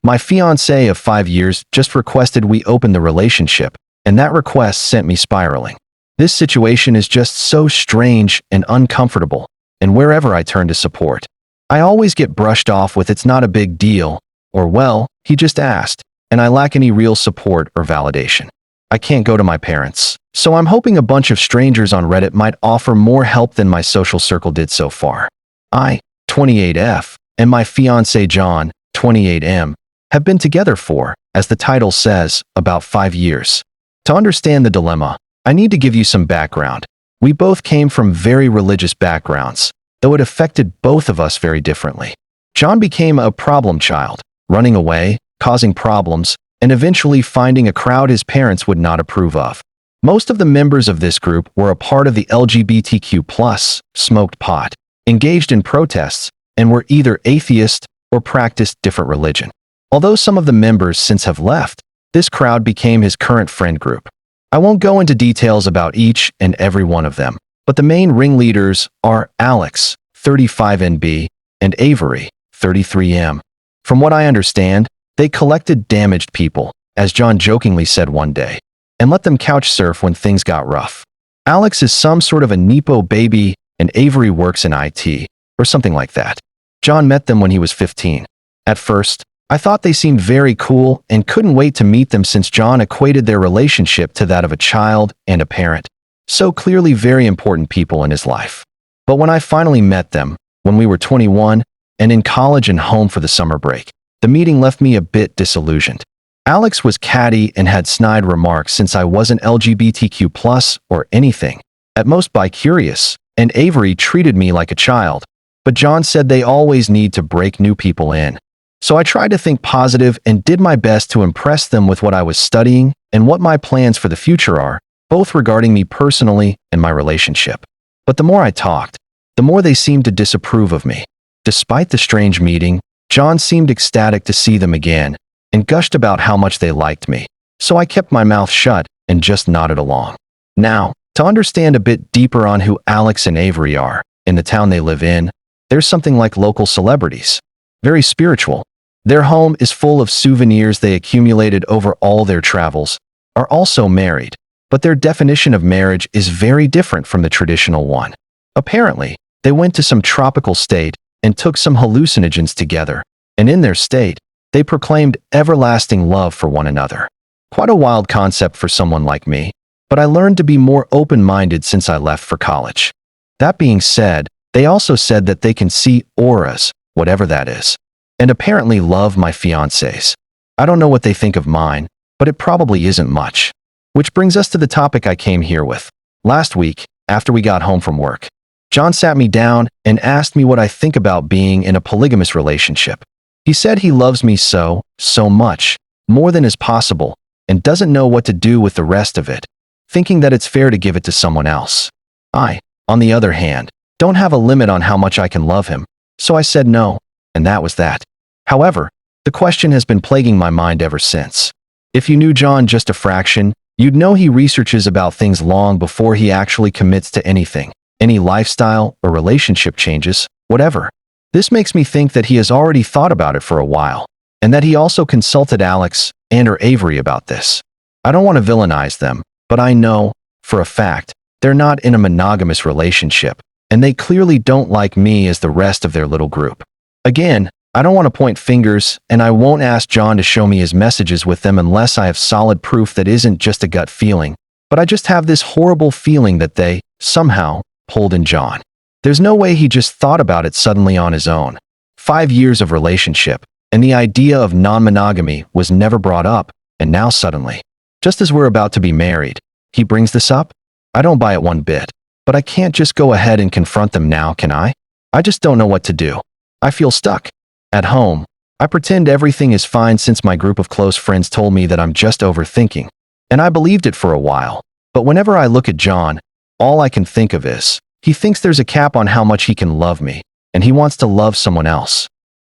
My fiancé of 5 years just requested we open the relationship, and that request sent me spiraling. This situation is just so strange and uncomfortable, and wherever I turn to support, I always get brushed off with "it's not a big deal," or "well, he just asked," and I lack any real support or validation. I can't go to my parents, so I'm hoping a bunch of strangers on Reddit might offer more help than my social circle did so far. I, 28F, and my fiancé John, 28M, have been together for, as the title says, about 5 years. To understand the dilemma, I need to give you some background. We both came from very religious backgrounds, though it affected both of us very differently. John became a problem child, running away, causing problems, and eventually finding a crowd his parents would not approve of. Most of the members of this group were a part of the LGBTQ+, smoked pot, engaged in protests, and were either atheist or practiced different religion. Although some of the members since have left, this crowd became his current friend group. I won't go into details about each and every one of them, but the main ringleaders are Alex, 35NB, and Avery, 33M. From what I understand, they collected damaged people, as John jokingly said one day, and let them couch surf when things got rough. Alex is some sort of a Nepo baby, and Avery works in IT, or something like that. John met them when he was 15. At first, I thought they seemed very cool and couldn't wait to meet them since John equated their relationship to that of a child and a parent. So clearly very important people in his life. But when I finally met them, when we were 21, and in college and home for the summer break, the meeting left me a bit disillusioned. Alex was catty and had snide remarks since I wasn't LGBTQ+ or anything, at most bi-curious, and Avery treated me like a child. But John said they always need to break new people in. So I tried to think positive and did my best to impress them with what I was studying and what my plans for the future are, both regarding me personally and my relationship. But the more I talked, the more they seemed to disapprove of me. Despite the strange meeting, John seemed ecstatic to see them again and gushed about how much they liked me. So I kept my mouth shut and just nodded along. Now, to understand a bit deeper on who Alex and Avery are, in the town they live in, there's something like local celebrities. Very spiritual. Their home is full of souvenirs they accumulated over all their travels, are also married, but their definition of marriage is very different from the traditional one. Apparently, they went to some tropical state and took some hallucinogens together, and in their state, they proclaimed everlasting love for one another. Quite a wild concept for someone like me, but I learned to be more open-minded since I left for college. That being said, they also said that they can see auras, whatever that is, and apparently love my fiancés. I don't know what they think of mine, but it probably isn't much. Which brings us to the topic I came here with. Last week, after we got home from work, John sat me down and asked me what I think about being in a polygamous relationship. He said he loves me so much, more than is possible, and doesn't know what to do with the rest of it, thinking that it's fair to give it to someone else. I, on the other hand, don't have a limit on how much I can love him, so I said no, and that was that. However, the question has been plaguing my mind ever since. If you knew John just a fraction, you'd know he researches about things long before he actually commits to anything, any lifestyle or relationship changes, whatever. This makes me think that he has already thought about it for a while, and that he also consulted Alex and/or Avery about this. I don't want to villainize them, but I know, for a fact, they're not in a monogamous relationship, and they clearly don't like me as the rest of their little group. Again, I don't want to point fingers, and I won't ask John to show me his messages with them unless I have solid proof that isn't just a gut feeling, but I just have this horrible feeling that they, somehow, pulled in John. There's no way he just thought about it suddenly on his own. 5 years of relationship, and the idea of non-monogamy was never brought up, and now suddenly, just as we're about to be married, he brings this up? I don't buy it one bit, but I can't just go ahead and confront them now, can I? I just don't know what to do. I feel stuck. At home, I pretend everything is fine since my group of close friends told me that I'm just overthinking, and I believed it for a while. But whenever I look at John, all I can think of is, he thinks there's a cap on how much he can love me, and he wants to love someone else.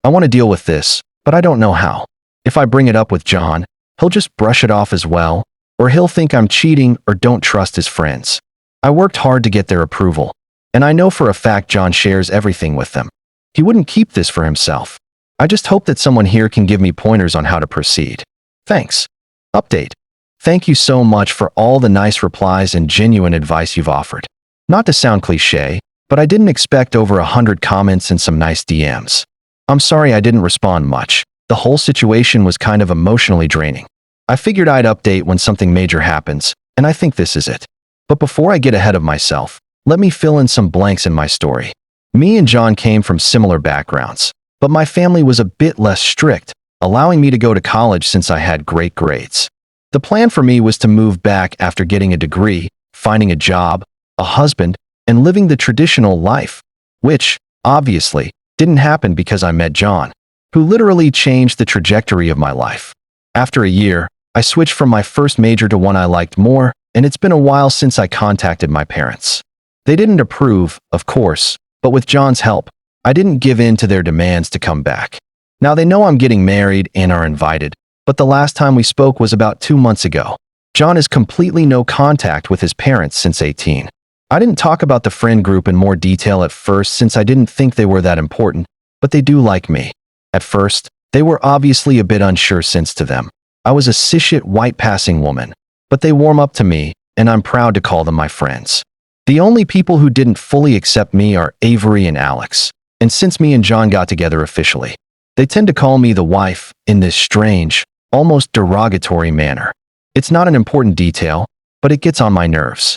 I want to deal with this, but I don't know how. If I bring it up with John, he'll just brush it off as well, or he'll think I'm cheating or don't trust his friends. I worked hard to get their approval, and I know for a fact John shares everything with them. He wouldn't keep this for himself. I just hope that someone here can give me pointers on how to proceed. Thanks. Update. Thank you so much for all the nice replies and genuine advice you've offered. Not to sound cliché, but I didn't expect over 100 comments and some nice DMs. I'm sorry I didn't respond much. The whole situation was kind of emotionally draining. I figured I'd update when something major happens, and I think this is it. But before I get ahead of myself, let me fill in some blanks in my story. Me and John came from similar backgrounds, but my family was a bit less strict, allowing me to go to college since I had great grades. The plan for me was to move back after getting a degree, finding a job, a husband, and living the traditional life, which, obviously, didn't happen because I met John, who literally changed the trajectory of my life. After a year, I switched from my first major to one I liked more, and it's been a while since I contacted my parents. They didn't approve, of course, but with John's help, I didn't give in to their demands to come back. Now they know I'm getting married and are invited, but the last time we spoke was about 2 months ago. John has completely no contact with his parents since 18. I didn't talk about the friend group in more detail at first since I didn't think they were that important, but they do like me. At first, they were obviously a bit unsure since to them I was a cishet white-passing woman, but they warm up to me, and I'm proud to call them my friends. The only people who didn't fully accept me are Avery and Alex, and since me and John got together officially, they tend to call me the wife in this strange, almost derogatory manner. It's not an important detail, but it gets on my nerves.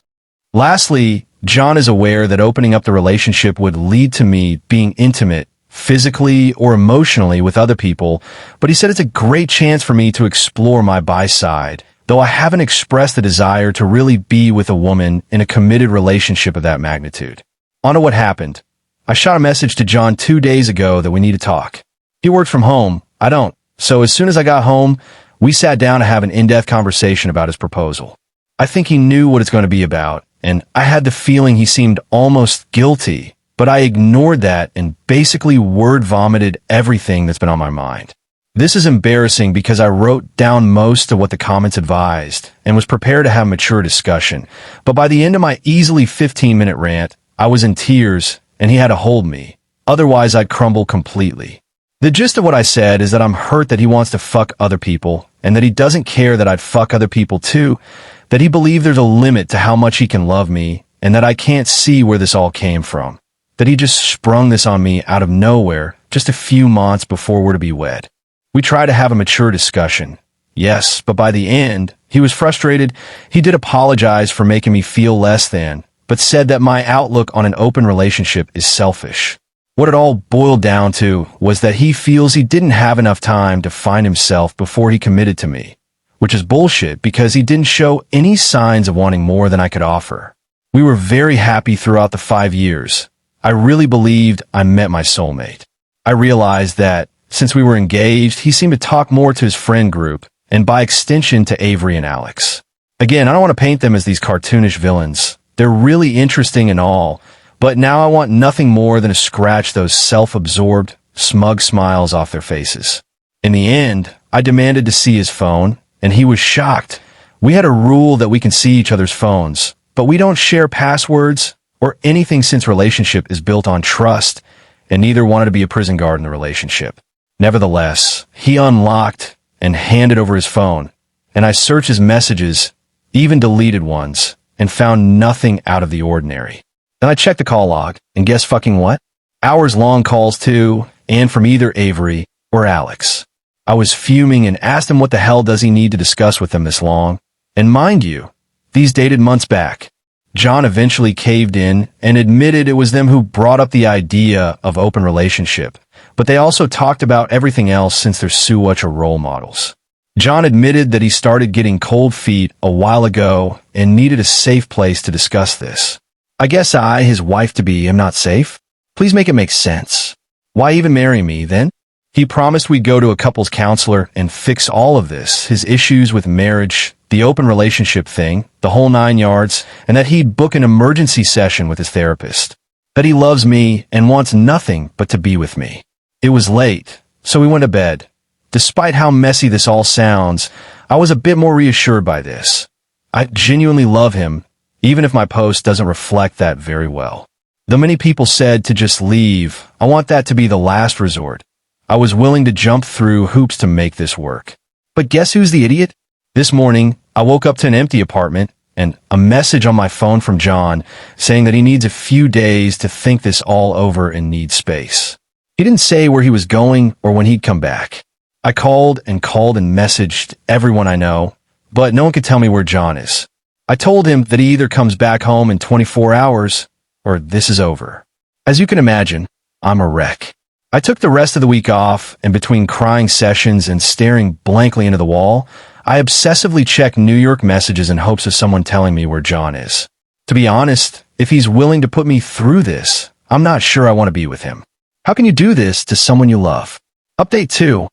Lastly, John is aware that opening up the relationship would lead to me being intimate, physically or emotionally with other people, but he said it's a great chance for me to explore my bi side, though I haven't expressed the desire to really be with a woman in a committed relationship of that magnitude. On to what happened. I shot a message to John 2 days ago that we need to talk. He works from home. I don't. So as soon as I got home, we sat down to have an in-depth conversation about his proposal. I think he knew what it's going to be about, and I had the feeling he seemed almost guilty, but I ignored that and basically word vomited everything that's been on my mind. This is embarrassing because I wrote down most of what the comments advised and was prepared to have a mature discussion, but by the end of my easily 15-minute rant, I was in tears and he had to hold me. Otherwise, I'd crumble completely. The gist of what I said is that I'm hurt that he wants to fuck other people and that he doesn't care that I'd fuck other people too, that he believed there's a limit to how much he can love me and that I can't see where this all came from, that he just sprung this on me out of nowhere just a few months before we're to be wed. We tried to have a mature discussion. Yes, but by the end, he was frustrated. He did apologize for making me feel less than, but said that my outlook on an open relationship is selfish. What it all boiled down to was that he feels he didn't have enough time to find himself before he committed to me, which is bullshit because he didn't show any signs of wanting more than I could offer. We were very happy throughout the 5 years. I really believed I met my soulmate. I realized that since we were engaged, he seemed to talk more to his friend group, and by extension to Avery and Alex. Again, I don't want to paint them as these cartoonish villains. They're really interesting and all, but now I want nothing more than to scratch those self-absorbed, smug smiles off their faces. In the end, I demanded to see his phone, and he was shocked. We had a rule that we can see each other's phones, but we don't share passwords or anything since relationship is built on trust, and neither wanted to be a prison guard in the relationship. Nevertheless, he unlocked and handed over his phone, and I searched his messages, even deleted ones, and found nothing out of the ordinary. Then I checked the call log, and guess fucking what? Hours-long calls too, and from either Avery or Alex. I was fuming and asked him what the hell does he need to discuss with them this long? And mind you, these dated months back. John eventually caved in and admitted it was them who brought up the idea of open relationship, but they also talked about everything else since they're such role models. John admitted that he started getting cold feet a while ago and needed a safe place to discuss this. I guess I, his wife-to-be, am not safe? Please make it make sense. Why even marry me, then? He promised we'd go to a couples counselor and fix all of this, his issues with marriage, the open relationship thing, the whole 9 yards, and that he'd book an emergency session with his therapist. That he loves me and wants nothing but to be with me. It was late, so we went to bed. Despite how messy this all sounds, I was a bit more reassured by this. I genuinely love him, even if my post doesn't reflect that very well. Though many people said to just leave, I want that to be the last resort. I was willing to jump through hoops to make this work. But guess who's the idiot? This morning, I woke up to an empty apartment and a message on my phone from John saying that he needs a few days to think this all over and needs space. He didn't say where he was going or when he'd come back. I called and messaged everyone I know, but no one could tell me where John is. I told him that he either comes back home in 24 hours or this is over. As you can imagine, I'm a wreck. I took the rest of the week off, and between crying sessions and staring blankly into the wall, I obsessively check New York messages in hopes of someone telling me where John is. To be honest, if he's willing to put me through this, I'm not sure I want to be with him. How can you do this to someone you love? Update 2.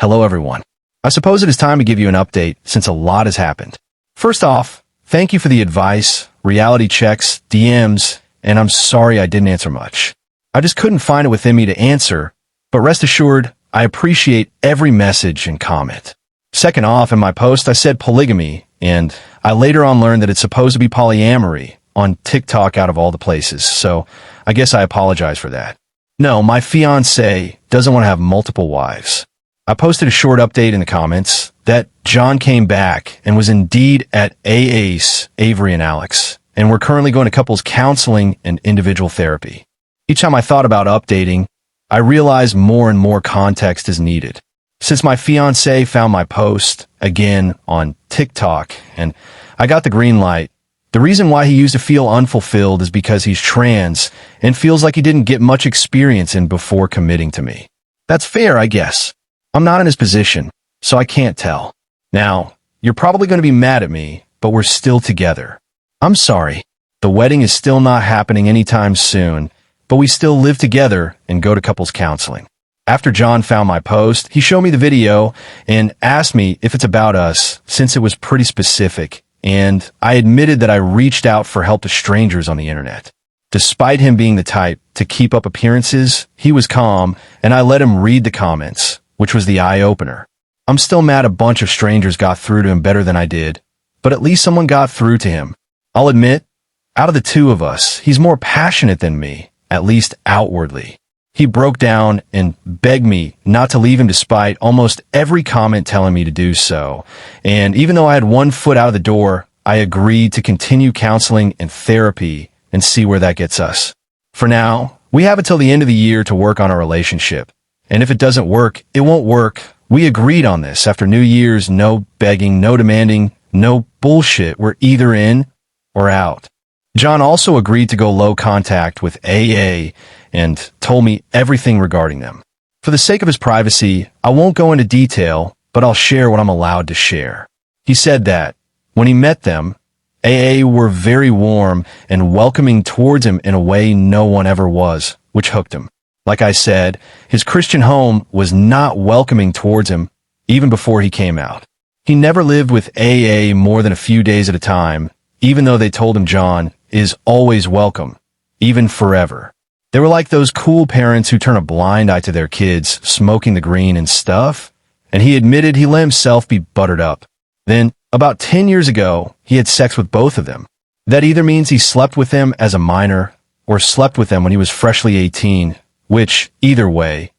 Hello everyone. I suppose it is time to give you an update since a lot has happened. First off, thank you for the advice, reality checks, DMs, and I'm sorry I didn't answer much. I just couldn't find it within me to answer, but rest assured, I appreciate every message and comment. Second off, in my post, I said polygamy, and I later on learned that it's supposed to be polyamory on TikTok out of all the places, so I guess I apologize for that. No, my fiancé doesn't want to have multiple wives. I posted a short update in the comments that John came back and was indeed at AA's, Avery and Alex, and we're currently going to couples counseling and individual therapy. Each time I thought about updating, I realized more and more context is needed. Since my fiancé found my post, again, on TikTok, and I got the green light, the reason why he used to feel unfulfilled is because he's trans and feels like he didn't get much experience in before committing to me. That's fair, I guess. I'm not in his position, so I can't tell. Now, you're probably going to be mad at me, but we're still together. I'm sorry. The wedding is still not happening anytime soon, but we still live together and go to couples counseling. After John found my post, he showed me the video and asked me if it's about us, since it was pretty specific, and I admitted that I reached out for help to strangers on the internet. Despite him being the type to keep up appearances, he was calm, and I let him read the comments, which was the eye-opener. I'm still mad a bunch of strangers got through to him better than I did, but at least someone got through to him. I'll admit, out of the two of us, he's more passionate than me, at least outwardly. He broke down and begged me not to leave him despite almost every comment telling me to do so. And even though I had one foot out of the door, I agreed to continue counseling and therapy and see where that gets us. For now, we have until the end of the year to work on our relationship. And if it doesn't work, it won't work. We agreed on this after New Year's, no begging, no demanding, no bullshit. We're either in or out. John also agreed to go low contact with AA and told me everything regarding them. For the sake of his privacy, I won't go into detail, but I'll share what I'm allowed to share. He said that when he met them, AA were very warm and welcoming towards him in a way no one ever was, which hooked him. Like I said, his Christian home was not welcoming towards him even before he came out. He never lived with AA more than a few days at a time, even though they told him John is always welcome, even forever. They were like those cool parents who turn a blind eye to their kids smoking the green and stuff, and he admitted he let himself be buttered up. Then, about 10 years ago, he had sex with both of them. That either means he slept with them as a minor or slept with them when he was freshly 18, which, either way,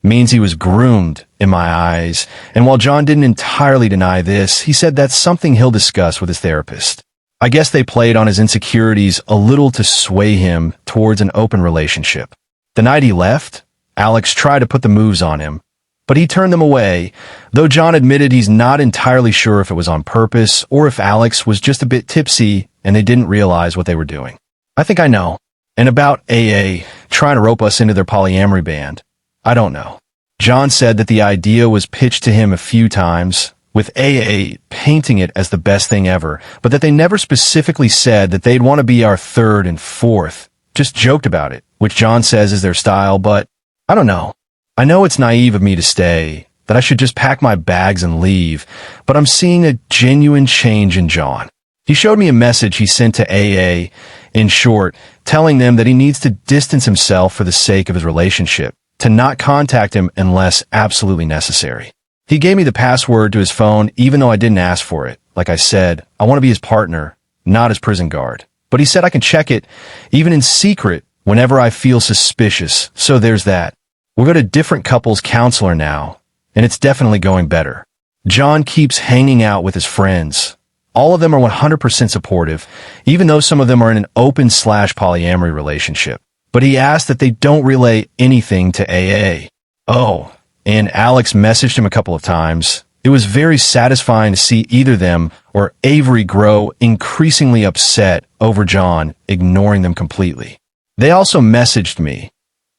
means he was groomed in my eyes. And while John didn't entirely deny this, he said that's something he'll discuss with his therapist. I guess they played on his insecurities a little to sway him towards an open relationship. The night he left, Alex tried to put the moves on him, but he turned them away, though John admitted he's not entirely sure if it was on purpose or if Alex was just a bit tipsy and they didn't realize what they were doing. I think I know. And about AA trying to rope us into their polyamory band, I don't know. John said that the idea was pitched to him a few times, with AA painting it as the best thing ever, but that they never specifically said that they'd want to be our third and fourth, just joked about it, which John says is their style, but I don't know. I know it's naive of me to stay, that I should just pack my bags and leave, but I'm seeing a genuine change in John. He showed me a message he sent to AA, in short, telling them that he needs to distance himself for the sake of his relationship, to not contact him unless absolutely necessary. He gave me the password to his phone even though I didn't ask for it. Like I said, I want to be his partner, not his prison guard. But he said I can check it, even in secret, whenever I feel suspicious, so there's that. We'll go to different couples counselor now, and it's definitely going better. John keeps hanging out with his friends. All of them are 100% supportive, even though some of them are in an open/polyamory relationship. But he asked that they don't relay anything to AA. Oh, and Alex messaged him a couple of times. It was very satisfying to see either them or Avery grow increasingly upset over John ignoring them completely. They also messaged me,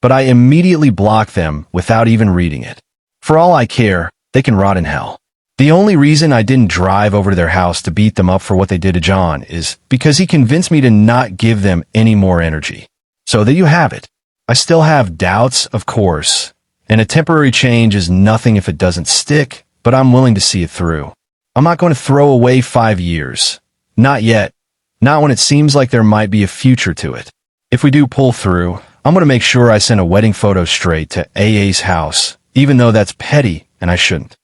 but I immediately blocked them without even reading it. For all I care, they can rot in hell. The only reason I didn't drive over to their house to beat them up for what they did to John is because he convinced me to not give them any more energy. So there you have it. I still have doubts, of course, and a temporary change is nothing if it doesn't stick, but I'm willing to see it through. I'm not going to throw away 5 years. Not yet. Not when it seems like there might be a future to it. If we do pull through, I'm going to make sure I send a wedding photo straight to AA's house, even though that's petty and I shouldn't.